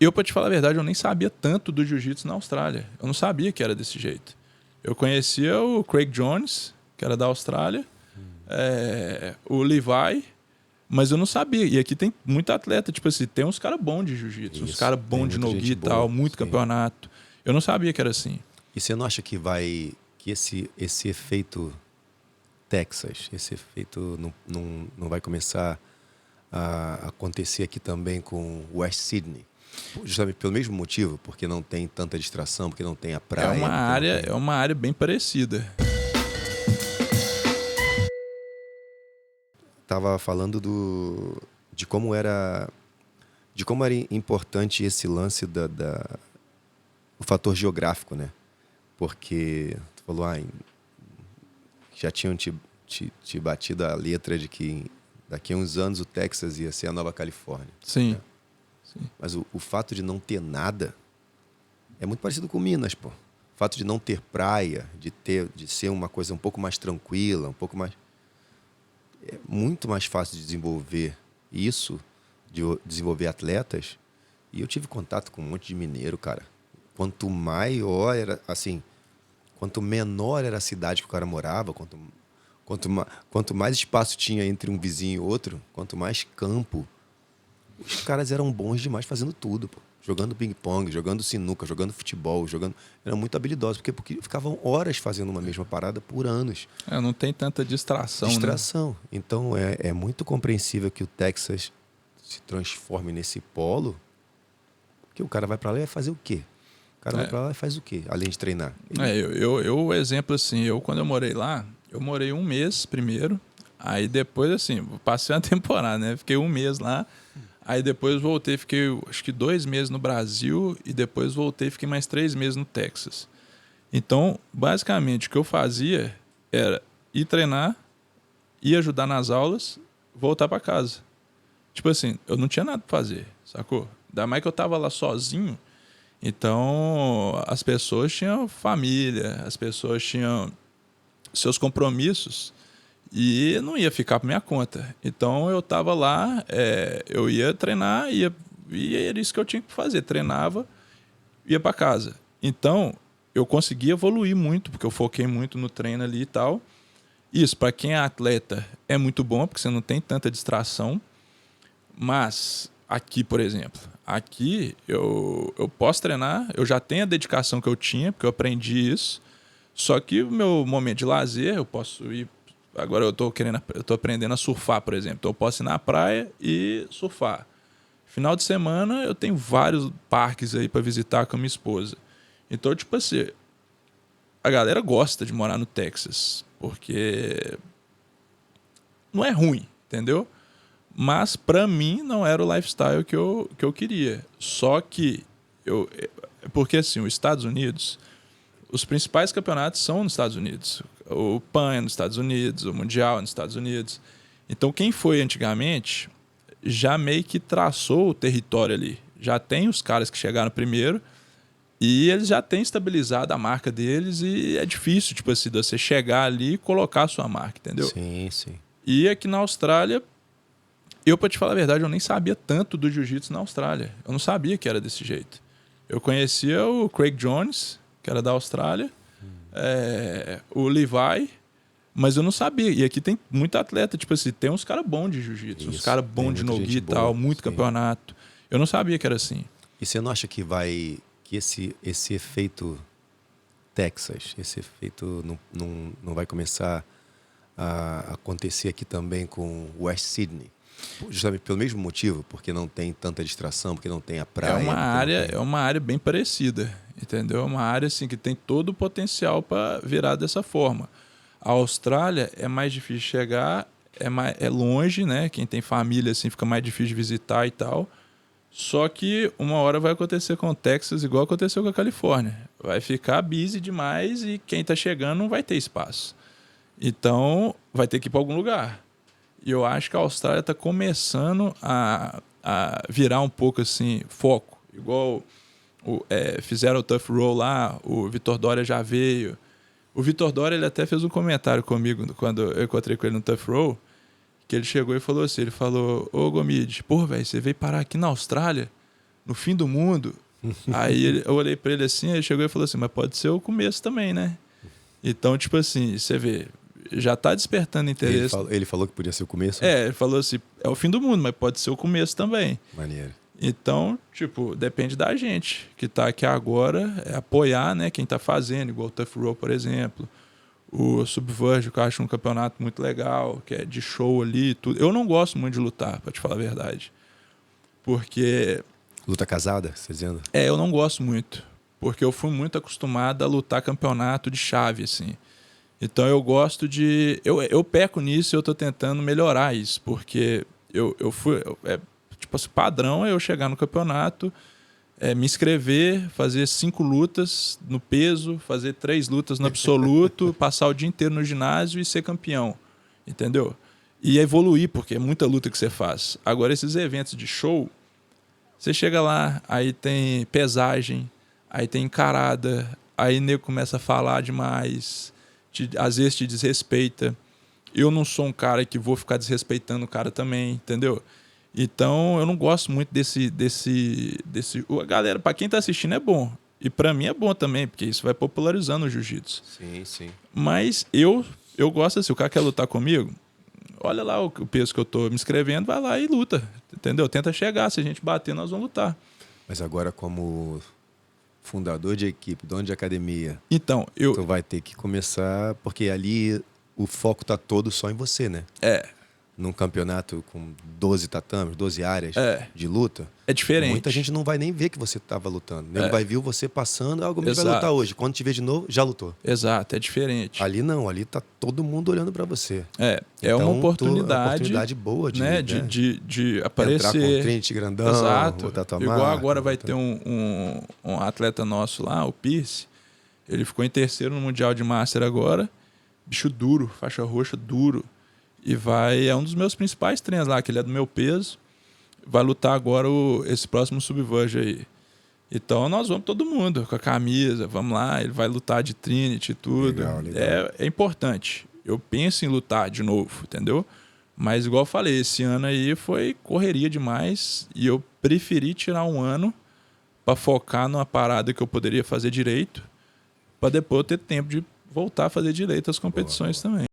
Pra te falar a verdade, eu nem sabia tanto do jiu-jitsu na Austrália. Eu não sabia que era desse jeito. Eu conhecia o Craig Jones, que era da Austrália, o Levi, mas eu não sabia. E aqui tem muito atleta, tipo assim, tem uns caras bons de jiu-jitsu, uns Isso, caras tem bons de muita no-gi gente e tal, boa, muito sim. campeonato. Eu não sabia que era assim. E você não acha que esse efeito Texas, esse efeito não vai começar a acontecer aqui também com West Sydney? Justamente pelo mesmo motivo, porque não tem tanta distração, porque não tem a praia. É uma área bem parecida. Tava falando de como era importante esse lance o fator geográfico, né? Porque tu falou, já tinham te batido a letra de que daqui a uns anos o Texas ia ser a Nova Califórnia. Sim. Né? Mas o fato de não ter nada é muito parecido com Minas, pô. O fato de não ter praia, de ser uma coisa um pouco mais tranquila, um pouco mais... É muito mais fácil de desenvolver isso, de desenvolver atletas. E eu tive contato com um monte de mineiro, cara. Quanto maior era, assim, quanto menor era a cidade que o cara morava, quanto mais espaço tinha entre um vizinho e outro, quanto mais campo, os caras eram bons demais fazendo tudo, pô. Jogando ping-pong, jogando sinuca, jogando futebol, eram muito habilidosos, porque ficavam horas fazendo uma mesma parada por anos. Não tem tanta distração. Né? Então é muito compreensível que o Texas se transforme nesse polo, porque o cara vai pra lá e vai fazer o quê? O cara vai pra lá e faz o quê? Além de treinar. Exemplo assim, quando eu morei lá, eu morei 1 mês primeiro, aí depois assim, passei uma temporada, né? Fiquei 1 mês lá, aí depois voltei, fiquei acho que 2 meses no Brasil e depois voltei e fiquei mais 3 meses no Texas. Então, basicamente, o que eu fazia era ir treinar, ir ajudar nas aulas, voltar pra casa. Tipo assim, eu não tinha nada pra fazer, sacou? Ainda mais que eu tava lá sozinho, então as pessoas tinham família, as pessoas tinham seus compromissos e não ia ficar por minha conta. Então eu tava lá, eu ia treinar, e era isso que eu tinha que fazer. Treinava, ia pra casa. Então eu consegui evoluir muito, porque eu foquei muito no treino ali e tal. Isso, pra quem é atleta, é muito bom, porque você não tem tanta distração. Mas aqui, por exemplo, eu posso treinar, eu já tenho a dedicação que eu tinha, porque eu aprendi isso. Só que o meu momento de lazer, eu posso ir. Agora eu tô aprendendo a surfar, por exemplo. Então eu posso ir na praia e surfar. Final de semana eu tenho vários parques aí para visitar com a minha esposa. Então, tipo assim, a galera gosta de morar no Texas, porque não é ruim, entendeu? Mas pra mim não era o lifestyle que eu queria. Só que porque assim, os Estados Unidos, os principais campeonatos são nos Estados Unidos. O PAN é nos Estados Unidos, o Mundial é nos Estados Unidos. Então quem foi antigamente já meio que traçou o território ali. Já tem os caras que chegaram primeiro e eles já têm estabilizado a marca deles e é difícil, tipo assim, você chegar ali e colocar a sua marca, entendeu? Sim, sim. E aqui na Austrália, pra te falar a verdade, eu nem sabia tanto do jiu-jitsu na Austrália. Eu não sabia que era desse jeito. Eu conhecia o Craig Jones, que era da Austrália, o Levi, mas eu não sabia. E aqui tem muito atleta, tipo assim, tem uns caras bons de jiu-jitsu, uns caras bons de no-gi e tal, muito sim. campeonato. Eu não sabia que era assim. E você não acha que esse efeito Texas, esse efeito não vai começar a acontecer aqui também com West Sydney? Justamente pelo mesmo motivo, porque não tem tanta distração, porque não tem a praia. É uma área bem parecida, entendeu? É uma área assim, que tem todo o potencial para virar dessa forma. A Austrália é mais difícil de chegar, é longe, né? Quem tem família assim fica mais difícil de visitar e tal. Só que uma hora vai acontecer com o Texas igual aconteceu com a Califórnia. Vai ficar busy demais e quem tá chegando não vai ter espaço. Então vai ter que ir para algum lugar. E eu acho que a Austrália está começando a virar um pouco assim, foco. Igual fizeram o Tough Roll lá, o Vitor Dória já veio. O Vitor Dória ele até fez um comentário comigo quando eu encontrei com ele no Tough Roll, que ele chegou e falou assim, ô Gomide, pô, velho, você veio parar aqui na Austrália? no fim do mundo. Aí eu olhei pra ele assim, ele chegou e falou assim, mas pode ser o começo também, né? Então, tipo assim, você vê, já tá despertando interesse. Ele falou que podia ser o começo? Ele falou assim, é o fim do mundo, mas pode ser o começo também. Maneiro. Então, tipo, depende da gente que tá aqui agora, apoiar, né, quem tá fazendo, igual o Tough Row, por exemplo. O Subverge, que eu acho um campeonato muito legal, que é de show ali e tudo. Eu não gosto muito de lutar, pra te falar a verdade. Porque... Luta casada, você dizendo? eu não gosto muito. Porque eu fui muito acostumado a lutar campeonato de chave, assim. Então eu gosto de... Eu peco nisso e eu tô tentando melhorar isso. Porque eu fui... tipo assim, padrão é eu chegar no campeonato, me inscrever, fazer 5 lutas no peso, fazer 3 lutas no absoluto, passar o dia inteiro no ginásio e ser campeão. Entendeu? E evoluir, porque é muita luta que você faz. Agora, esses eventos de show, você chega lá, aí tem pesagem, aí tem encarada, aí o nego começa a falar demais, às vezes te desrespeita. Eu não sou um cara que vou ficar desrespeitando o cara também, entendeu? Então, eu não gosto muito desse... A galera, pra quem tá assistindo é bom. E pra mim é bom também, porque isso vai popularizando o jiu-jitsu. Sim, sim. Mas eu gosto assim, o cara quer lutar comigo, olha lá o peso que eu tô me inscrevendo, vai lá e luta, entendeu? Tenta chegar, se a gente bater, nós vamos lutar. Mas agora, como fundador de equipe, dono de academia, então, tu vai ter que começar, porque ali o foco tá todo só em você, né? Num campeonato com 12 tatames, 12 áreas de luta, é diferente. Muita gente não vai nem ver que você estava lutando. Nem vai ver você passando, o Gomes vai Exato. lutar hoje. Quando te ver de novo, já lutou. Exato, é diferente. Ali não, ali tá todo mundo olhando para você. É uma Então, oportunidade, uma oportunidade boa de, né, de aparecer. Entrar com um Trinity grandão, Exato. botar tua Igual marca, agora vai ter um atleta nosso lá, o Pierce. Ele ficou em terceiro no Mundial de Master agora. Bicho duro, faixa roxa duro. E é um dos meus principais treinos lá, que ele é do meu peso. Vai lutar agora esse próximo Subverge aí. Então nós vamos todo mundo com a camisa, vamos lá, ele vai lutar de Trinity e tudo. Legal. É importante. Eu penso em lutar de novo, entendeu? Mas igual eu falei, esse ano aí foi correria demais e eu preferi tirar um ano para focar numa parada que eu poderia fazer direito, para depois eu ter tempo de voltar a fazer direito as competições também.